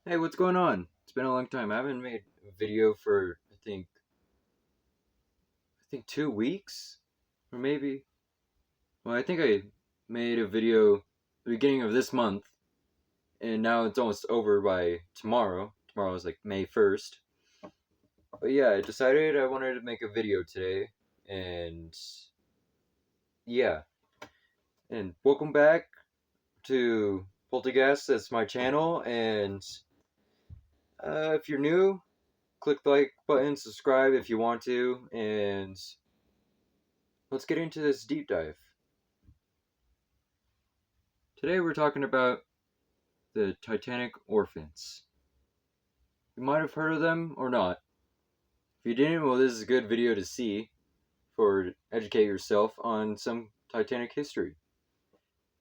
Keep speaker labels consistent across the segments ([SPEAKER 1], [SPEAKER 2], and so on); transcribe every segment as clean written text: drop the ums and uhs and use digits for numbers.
[SPEAKER 1] Hey, what's going on? It's been a long time. I haven't made a video for I think 2 weeks, or maybe. Well, I think I made a video the beginning of this month, and now it's almost over by tomorrow. Tomorrow is like May 1st. But yeah, I decided I wanted to make a video today, and yeah, and welcome back to Poltergeist. That's my channel, and if you're new, click the like button, subscribe if you want to, and let's get into this deep dive. Today we're talking about the Titanic orphans. You might have heard of them or not. If you didn't, well, this is a good video to see for educate yourself on some Titanic history.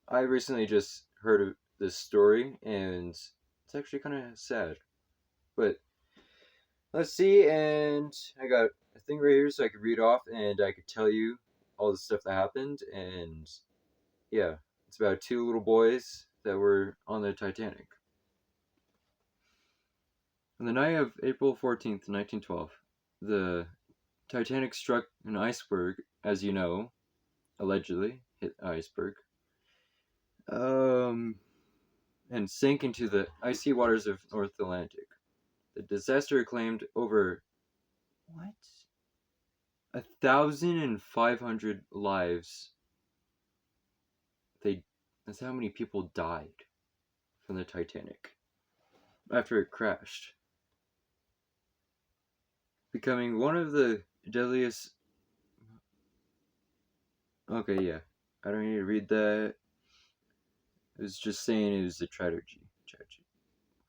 [SPEAKER 1] I recently just heard of this story and it's actually kind of sad. But let's see, and I got a thing right here so I could read off and I could tell you all the stuff that happened. And yeah, it's about two little boys that were on the Titanic. On the night of April 14th, 1912, the Titanic struck an iceberg, as you know, allegedly hit an iceberg, um, and sank into the icy waters of North Atlantic. The disaster claimed over what 1,500 lives. They That's how many people died from the Titanic after it crashed, becoming one of the deadliest. Okay, yeah, I don't need to read that. It was just saying it was a tragedy. Tragedy.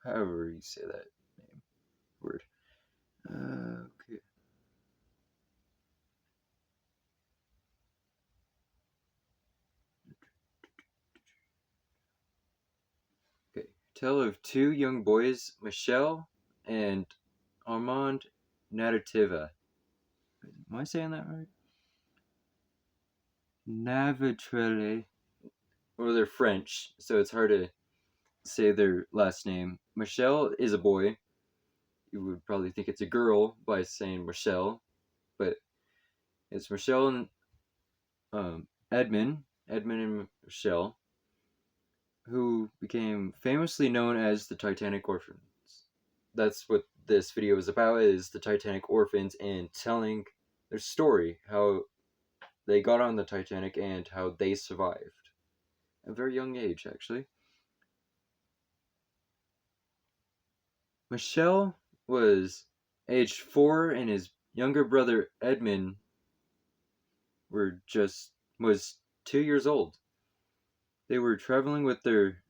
[SPEAKER 1] However you say that name. Word. Okay. Okay. Tale of two young boys, Michelle and Armand Nadativa. Am I saying that right? Navatrelle. Well, they're French, so it's hard to say their last name. Michelle is a boy. You would probably think it's a girl by saying Michelle, but it's Michelle and Edmund. Edmund and Michelle, who became famously known as the Titanic orphans. That's what this video is about, is the Titanic orphans and telling their story, how they got on the Titanic and how they survived. At a very young age, actually. Michelle was age 4 and his younger brother Edmund was 2 years old. They were traveling with their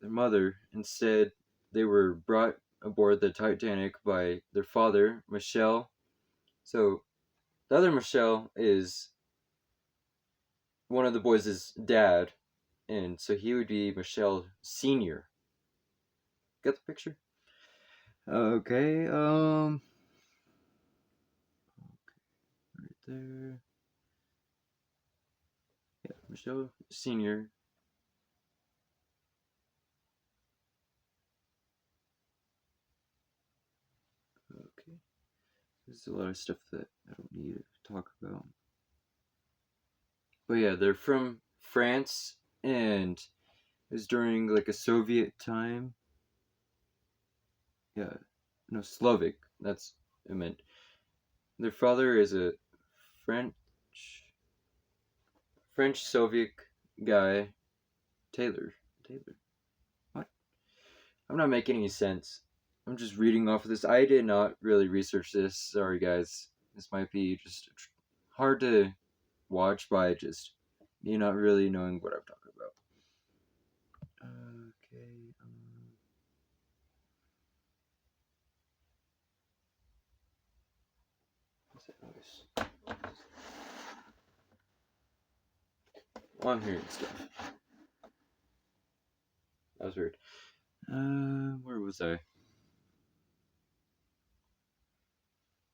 [SPEAKER 1] mother. Instead, they were brought aboard the Titanic by their father, Michelle. So the other Michelle is one of the boys' dad, and so he would be Michelle Senior. Got the picture? Okay, right there. Yeah, Michelle Senior. Okay, there's a lot of stuff that I don't need to talk about. But yeah, they're from France, and it was during like a Soviet time. Yeah, no, Slovak. That's it meant. Their father is a French French Soviet guy, Taylor. Taylor. What? I'm not making any sense. I'm just reading off of this. I did not really research this. Sorry, guys. This might be just hard to watch by just me not really knowing what I'm talking about. Okay. What's that noise? Well, I'm hearing stuff. That was weird. Where was I?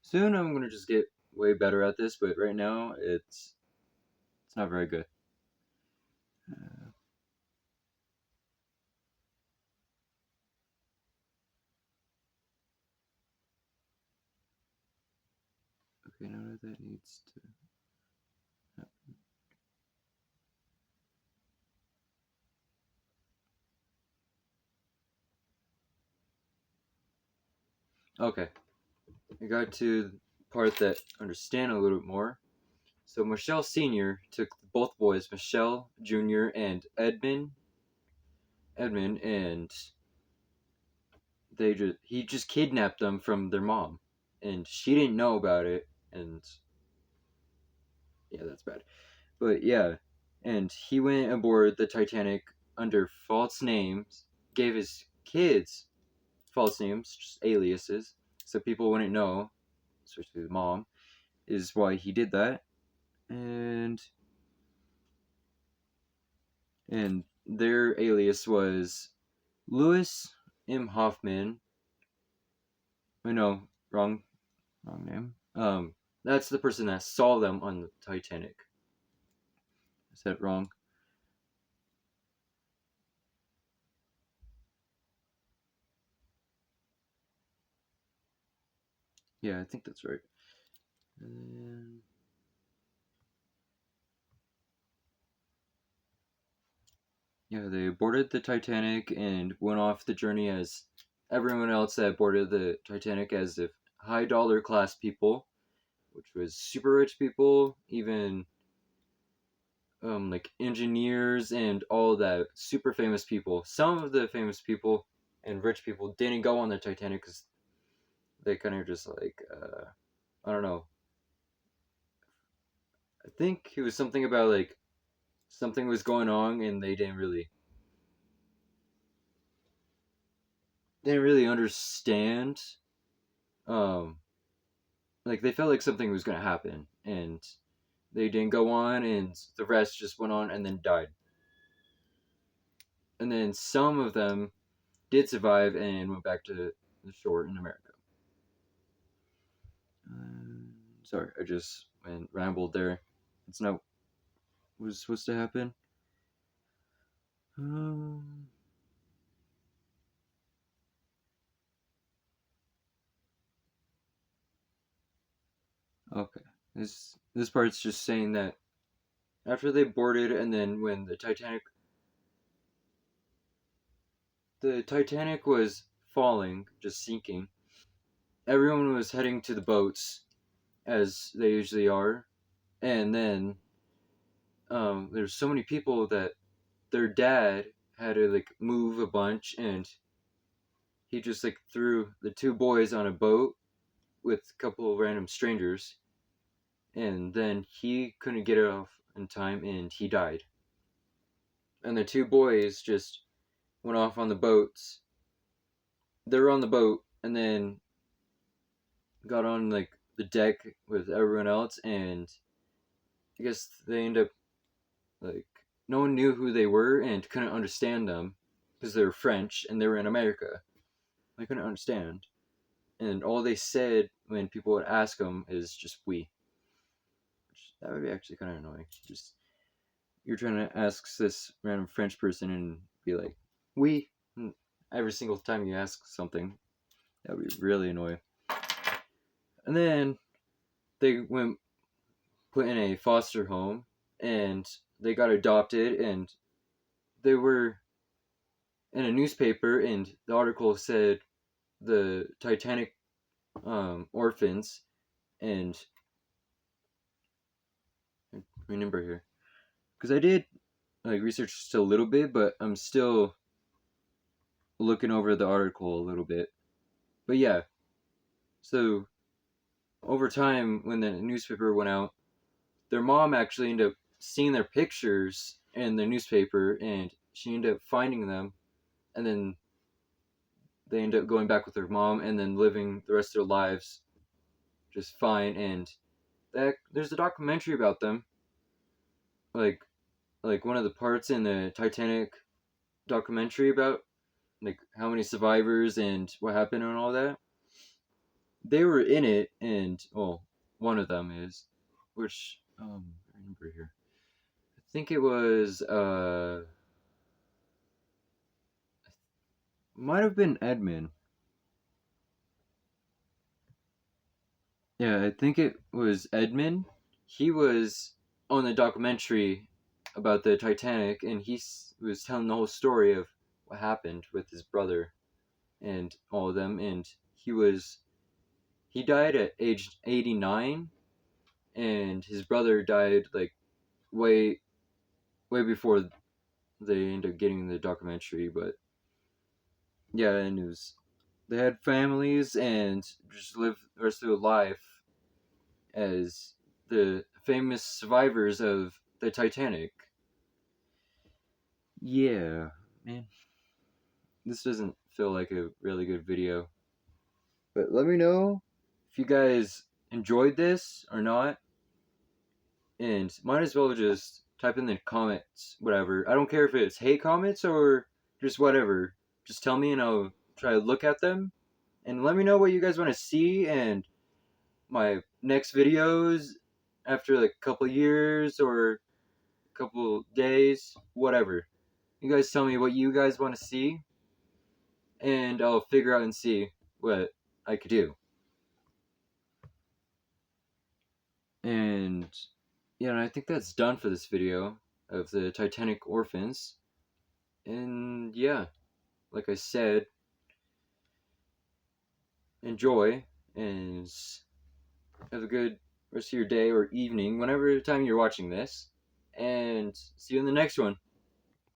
[SPEAKER 1] Soon I'm gonna just get way better at this, but right now it's not very good. Uh, Okay, now that needs to happen. Okay, I got to the part that I understand a little bit more. So Michelle Sr. took both boys, Michelle Jr. and Edmund, and he just kidnapped them from their mom, and she didn't know about it, and yeah, that's bad. But yeah, and he went aboard the Titanic under false names, gave his kids false names, just aliases, so people wouldn't know, especially the mom, is why he did that. And their alias was Lewis M. Hoffman. I know, wrong name. That's the person that saw them on the Titanic. Is that wrong? Yeah, I think that's right. And yeah, they boarded the Titanic and went off the journey as everyone else that boarded the Titanic, as if high dollar class people, which was super rich people, even like engineers and all that super famous people. Some of the famous people and rich people didn't go on the Titanic because they kind of just like I don't know. I think it was something about like something was going on and they didn't really understand. Um, like they felt like something was gonna happen and they didn't go on, and the rest just went on and then died. And then some of them did survive and went back to the shore in America. Sorry, I just went rambled there. It's not what was supposed to happen. Um, okay, this part's just saying that after they boarded, and then when the Titanic was falling, just sinking, everyone was heading to the boats as they usually are, and then there's so many people that their dad had to like move a bunch, and he just like threw the two boys on a boat with a couple of random strangers, and then he couldn't get it off in time, and he died. And the two boys just went off on the boats. They were on the boat, and then got on like the deck with everyone else, and I guess they ended up like no one knew who they were and couldn't understand them because they were French and they were in America. They couldn't understand, and all they said when people would ask them is just "we." Which, that would be actually kind of annoying. Just you're trying to ask this random French person and be like "we" every single time you ask something. That would be really annoying. And then they went put in a foster home, and they got adopted, and they were in a newspaper, and the article said the Titanic orphans, and I remember here because I did like research just a little bit, but I'm still looking over the article a little bit. But yeah, so over time, when the newspaper went out, their mom actually ended up seeing their pictures in the newspaper, and she ended up finding them, and then they ended up going back with their mom, and then living the rest of their lives just fine. And there's a documentary about them, like one of the parts in the Titanic documentary about like how many survivors and what happened and all that. They were in it, and well, one of them is, which I remember here. I think it was might have been Edmund. Yeah, I think it was Edmund. He was on the documentary about the Titanic, and was telling the whole story of what happened with his brother and all of them. And he died at age 89, and his brother died like way way before they ended up getting the documentary. But yeah, and they had families and just lived the rest of their life as the famous survivors of the Titanic. Yeah, man, this doesn't feel like a really good video. But let me know if you guys enjoyed this or not, and might as well just type in the comments, whatever. I don't care if it's hate comments or just whatever. Just tell me and I'll try to look at them and let me know what you guys want to see and my next videos after like a couple years or a couple days, whatever. You guys tell me what you guys want to see and I'll figure out and see what I could do. And yeah, and I think that's done for this video of the Titanic orphans. And yeah, like I said, enjoy and have a good rest of your day or evening, whenever time you're watching this. And see you in the next one.